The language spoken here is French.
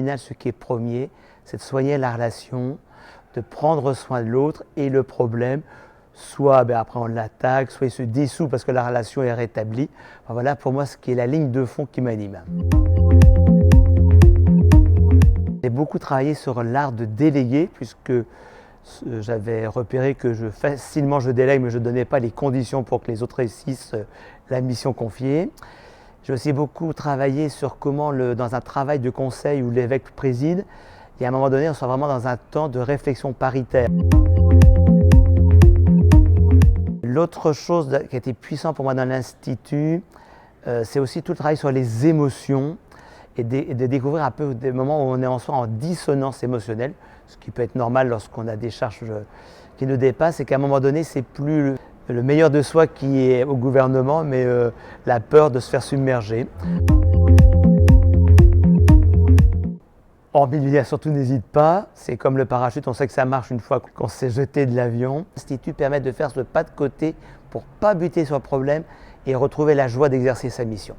final, ce qui est premier, c'est de soigner la relation, de prendre soin de l'autre et le problème, soit après on l'attaque, soit il se dissout parce que la relation est rétablie. Enfin, voilà pour moi ce qui est la ligne de fond qui m'anime. J'ai beaucoup travaillé sur l'art de déléguer puisque j'avais repéré que facilement je délègue mais je ne donnais pas les conditions pour que les autres réussissent la mission confiée. J'ai aussi beaucoup travaillé sur comment, dans un travail de conseil où l'évêque préside, et à un moment donné, on soit vraiment dans un temps de réflexion paritaire. L'autre chose qui a été puissant pour moi dans l'Institut, c'est aussi tout le travail sur les émotions et de découvrir un peu des moments où on est en soi en dissonance émotionnelle, ce qui peut être normal lorsqu'on a des charges qui nous dépassent et qu'à un moment donné, c'est plus le meilleur de soi qui est au gouvernement, mais la peur de se faire submerger. Hormis de lui dire surtout n'hésite pas, c'est comme le parachute, on sait que ça marche une fois qu'on s'est jeté de l'avion. L'Institut permet de faire ce pas de côté pour ne pas buter sur le problème et retrouver la joie d'exercer sa mission.